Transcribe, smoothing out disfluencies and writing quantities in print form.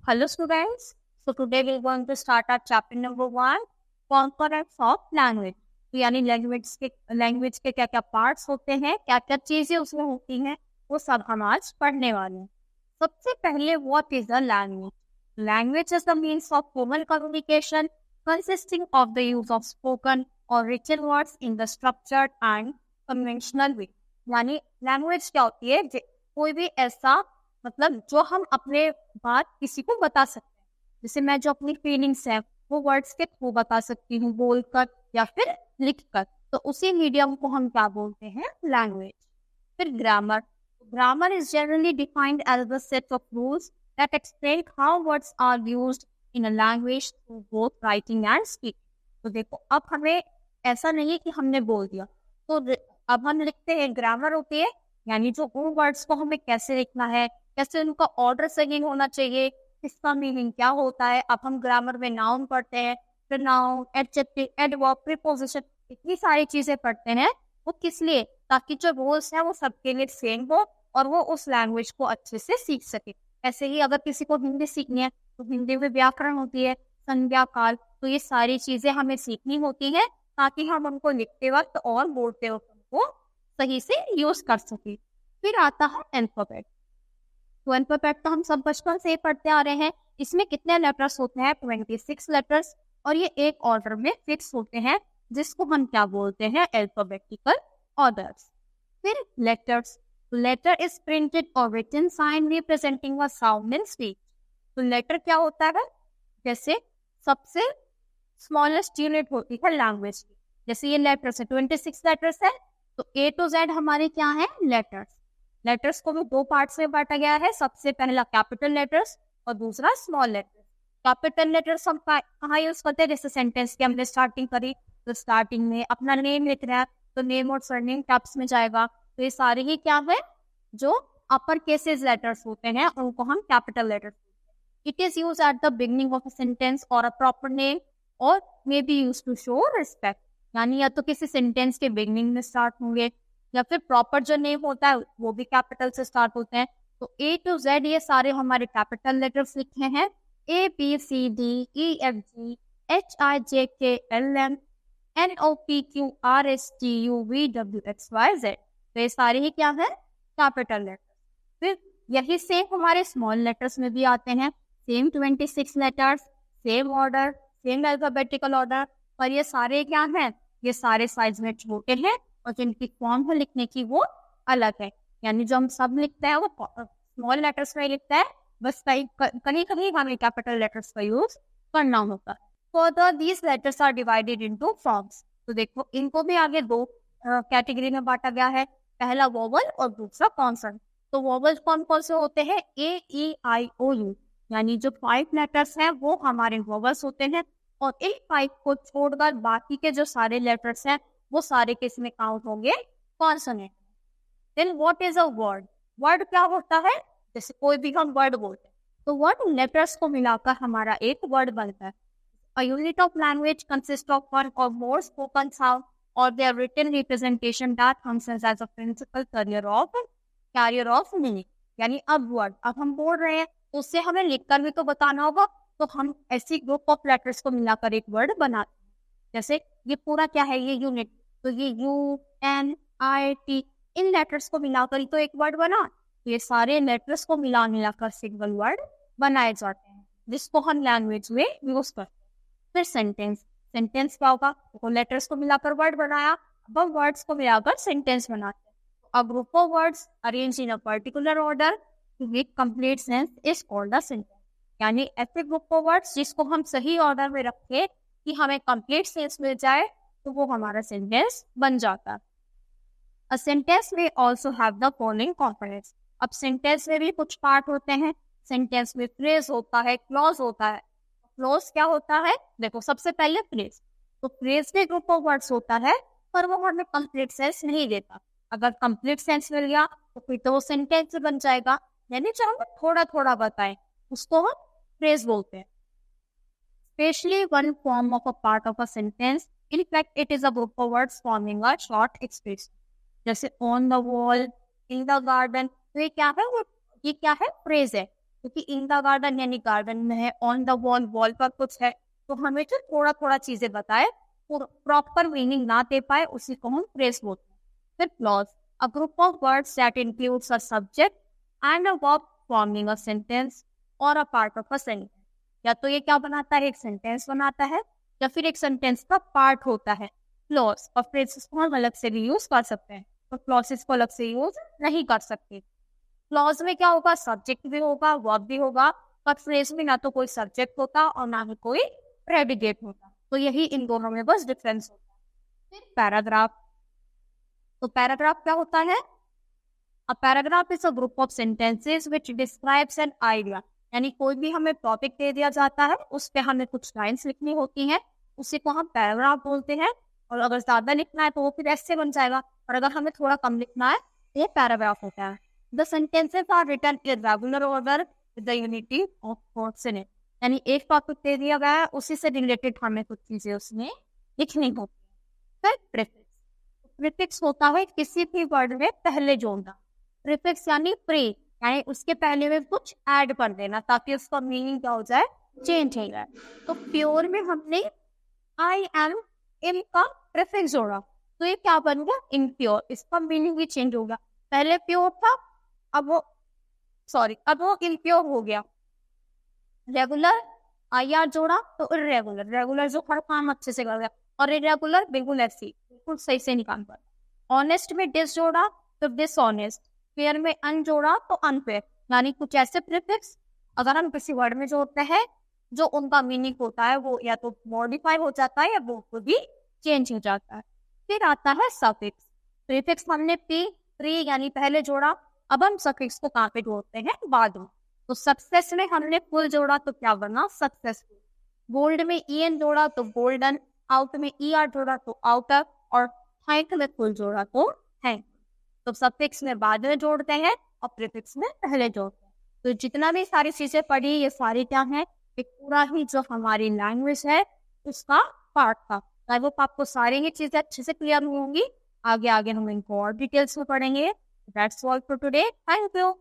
Hello students, so today we are going to start our chapter number 1, components of language. तो यानी language के क्या क्या parts होते हैं, क्या क्या चीजें उसमें होती हैं, वो सब हम आज पढ़ने वाले हैं. सबसे पहले what is a language? Language is the means of human communication consisting of the use of spoken or written words in the structured and conventional way. यानी लैंग्वेज क्या होती है? कोई भी ऐसा मतलब जो हम अपने बात किसी को बता सकते हैं. जैसे मैं जो अपनी फीलिंग्स है वो वर्ड्स के थ्रू बता सकती हूँ, बोलकर या फिर लिखकर. तो उसी मीडियम को हम क्या बोलते हैं? लैंग्वेज. फिर grammar. Grammar is generally defined as the set of rules that explain how words are used in a language through both writing and speaking. तो देखो, अब हमें ऐसा नहीं है कि हमने बोल दिया तो अब हम लिखते हैं. ग्रामर होती है यानी जो उन वर्ड्स को हमें कैसे लिखना है, कैसे उनका ऑर्डर सही होना चाहिए, इसका मीनिंग क्या होता है. अब हम ग्रामर में नाउन पढ़ते हैं, फिर नाउन, एडजेक्टिव, एडवर्ब, प्रीपोजिशन, इतनी सारी चीजें पढ़ते हैं. वो किस लिए? ताकि जो रूल्स है वो सबके लिए सेम हो और वो उस लैंग्वेज को अच्छे से सीख सके. ऐसे ही अगर किसी को हिंदी सीखनी है तो हिंदी में व्याकरण होती है, संज्ञा, काल, तो ये सारी चीजें हमें सीखनी होती है ताकि हम उनको लिखते वक्त और बोलते वक्त उनको सही से यूज कर सके. फिर आता है अल्फाबेट. तो अल्फाबेट तो हम सब बचपन से पढ़ते आ रहे हैं. इसमें कितने लेटर्स होते हैं? 26 लेटर्स. और ये एक ऑर्डर में फिक्स होते हैं जिसको हम क्या बोलते हैं? Alphabetical orders. फिर लेटर्स. लेटर इज प्रिंटेड और written sign representing a sound in speech. तो लेटर क्या होता है? जैसे सबसे स्मॉलेस्ट यूनिट होती है लैंग्वेज की. जैसे ये लेटर्स है, 26 लेटर्स है, तो A to Z हमारे क्या है? लेटर्स. लेटर्स को भी दो पार्ट्स में बांटा गया है. सबसे पहला कैपिटल लेटर्स और दूसरा स्मॉल लेटर्स. कैपिटल लेटर्स हम कहाँ यूज करते हैं? जैसे सेंटेंस की हमने स्टार्टिंग करी तो स्टार्टिंग में अपना नेम लिख रहा है तो नेम और सरनेम कैप्स में जाएगा. तो ये सारे ही क्या है? जो अपर केसेस लेटर्स होते हैं उनको हम capital letters. It is use at the beginning of a sentence और अ प्रॉपर नेम और may be use to show respect. यानी या तो किसी सेंटेंस के बिगिनिंग में स्टार्ट होंगे या फिर प्रॉपर जो नेम होता है वो भी कैपिटल से स्टार्ट होते हैं. तो A to Z ये सारे हमारे कैपिटल लेटर्स लिखे हैं. ABCDEFGHIJKLM NOPQRSTUVWXYZ. तो ये सारे ही क्या है? Capital letters. फिर यही सेम हमारे स्मॉल लेटर्स में भी आते हैं. Same 26 letters, same order, same alphabetical order, पर ये सारे क्या हैं? ये सारे साइज में छोटे हैं और जिनकी फॉर्म है लिखने की वो अलग है. यानी जो हम सब लिखते हैं वो स्मॉल लेटर्स में लिखता है, बस कहीं कहीं हमें कैपिटल लेटर्स का यूज करना होता है. Further these letters are divided into forms. तो देखो, इनको भी आगे दो कैटेगरी में बांटा गया है. पहला वोवल और दूसरा कॉन्सोनेंट. तो वोवल्स कौन कौन से होते हैं? AEIOU. यानी जो 5 लेटर्स हैं वो हमारे वोवल्स होते हैं और इन 5 को छोड़कर बाकी के जो सारे लेटर्स हैं वो सारे किस में काउंट होंगे? Consonant. Then what is a word? Word क्या होता है? जैसे कोई भी हम वर्ड बोलते हैं तो वर्ड लेटर्स को मिलाकर हमारा एक वर्ड बनता है. A unit of language consist of one or more spoken sound और their written representation that functions as a principal carrier of meaning. यानी अब वर्ड अब हम बोल रहे हैं तो उससे हमें लिखकर भी तो बताना होगा. तो हम ऐसी ग्रुप ऑफ लेटर्स को मिलाकर एक वर्ड बनाते हैं. जैसे ये पूरा क्या है? ये यूनिट. तो ये UNIT इन लेटर्स को मिलाकर ही तो एक वर्ड बना. तो ये सारे लेटर्स को मिलाकर सिंगल वर्ड बनाए जाते हैं जिसको हम लैंग्वेज में यूज करते हैं. फिर सेंटेंस. सेंटेंस क्या होगा? तो लेटर्स को मिलाकर वर्ड बनाया, अब हम वर्ड्स को मिलाकर सेंटेंस बनाते हैं. A group of words arrange in a particular order to make complete sense is called a sentence. यानी ऐसे ग्रुप ऑफ वर्ड्स जिसको हम सही ऑर्डर में रखें कि हमें कंप्लीट सेंस मिल जाए तो वो हमारा सेंटेंस बन जाता है. A sentence may also have the following components. अब सेंटेंस में भी कुछ पार्ट होते हैं. सेंटेंस में फ्रेज होता है, क्लॉज होता है. क्लॉज क्या होता है? देखो, सबसे पहले फ्रेज. तो फ्रेज में ग्रुप ऑफ वर्ड्स होता है पर वो हमें कंप्लीट सेंस नहीं देता. अगर कंप्लीट सेंस मिल गया तो फिर तो वो सेंटेंस बन जाएगा. यानी जो हम थोड़ा थोड़ा बताएं उसको हम फ्रेज बोलते हैं. Especially one form of a part of a sentence. In fact, it is a group of words forming a short expression. जैसे on the wall, in the garden. तो ये क्या है? ये क्या है? फ्रेज है. क्योंकि इन द गार्डन यानी गार्डन में है, ऑन द वॉल वॉल पर कुछ है, तो हमें जो थोड़ा थोड़ा चीजें बताए, प्रॉपर मीनिंग ना दे पाए, उसी को हम फ्रेज बोलते हैं। फिर clause, a group of words that includes a subject and a verb forming a sentence और a part of a sentence. या तो ये क्या बनाता है, एक सेंटेंस बनाता है, या फिर एक सेंटेंस का पार्ट होता है। क्लॉज और फ्रेजेस को हम अलग से भी यूज कर सकते हैं, तो क्लॉजेस को अलग से यूज नहीं कर सकते। क्लॉज में क्या होगा, सब्जेक्ट भी होगा, वर्ब भी होगा, पर फ्रेज में ना तो कोई सब्जेक्ट होता और ना ही कोई प्रेडिकेट होता। तो यही इन दोनों में बस डिफरेंस होता है। फिर पैराग्राफ, तो पैराग्राफ क्या होता है, a paragraph is a group of sentences which describes an idea. यानी कोई भी हमें टॉपिक दे दिया जाता है, उस पे हमें कुछ लाइंस लिखनी होती हैं, उसी को हम पैराग्राफ बोलते हैं। और अगर ज्यादा लिखना है तो वो फिर ऐसे बन जाएगा, और अगर हमें थोड़ा कम लिखना है तो ये पैराग्राफ होता है। The sentences are written in regular order with the unity of thoughts in it. यानी एक टॉपिक दे दिया गया है, उसी से रिलेटेड हमें कुछ चीजें उसमें लिखनी होती है। फिर प्रीफिक्स, प्रीफिक्स होता है किसी भी वर्ड में पहले जोड़ना। प्रीफिक्स यानी प्री, यानी उसके पहले में कुछ ऐड कर देना ताकि उसका मीनिंग क्या हो जाए, चेंज हो जाए। तो प्योर में हमने आई एम इन का प्रीफिक्स जोड़ा, तो ये क्या बन गया, इम्प्योर। इसका मीनिंग भी चेंज होगा, पहले प्योर था, अब वो इम्प्योर हो गया। रेगुलर आई आर जोड़ा तो इरेगुलर, रेगुलर जो हर काम अच्छे से कर गया, और इरेगुलर बिल्कुल ऐसी, बिल्कुल सही से नहीं काम कर। ऑनेस्ट में डिस जोड़ा तो डिसऑनेस्ट, फेयर में अन जोड़ा तो अनफेयर। यानी कुछ ऐसे प्रीफिक्स अगर हम किसी वर्ड में जोड़ते हैं, जो उनका मीनिंग होता है वो या तो मॉडिफाई हो जाता है या वो खुद भी चेंज हो जाता है। फिर आता है सफिक्स, प्रीफिक्स हमने प्री यानी पहले जोड़ा, अब हम सफिक्स को कहाँ पे जोड़ते हैं, बाद में। तो सक्सेस में हमने फुल जोड़ा तो क्या बना, सक्सेसफुल। गोल्ड में ईएन जोड़ा तो गोल्डन, आउट में ईआर जोड़ा तो आउटर, और थैंक में फुल जोड़ा तो थैंक। तो सफिक्स में बाद में जोड़ते हैं और प्रीफिक्स में पहले जोड़ते हैं। तो जितना भी सारी चीजें पढ़ी, ये सारी क्या है, एक पूरा ही जो हमारी लैंग्वेज है उसका पार्ट था। आई होप आपको सारी ही चीजें अच्छे से क्लियर होंगी। आगे आगे हम इनको और डिटेल्स में पढ़ेंगे। That's all for today, thank you.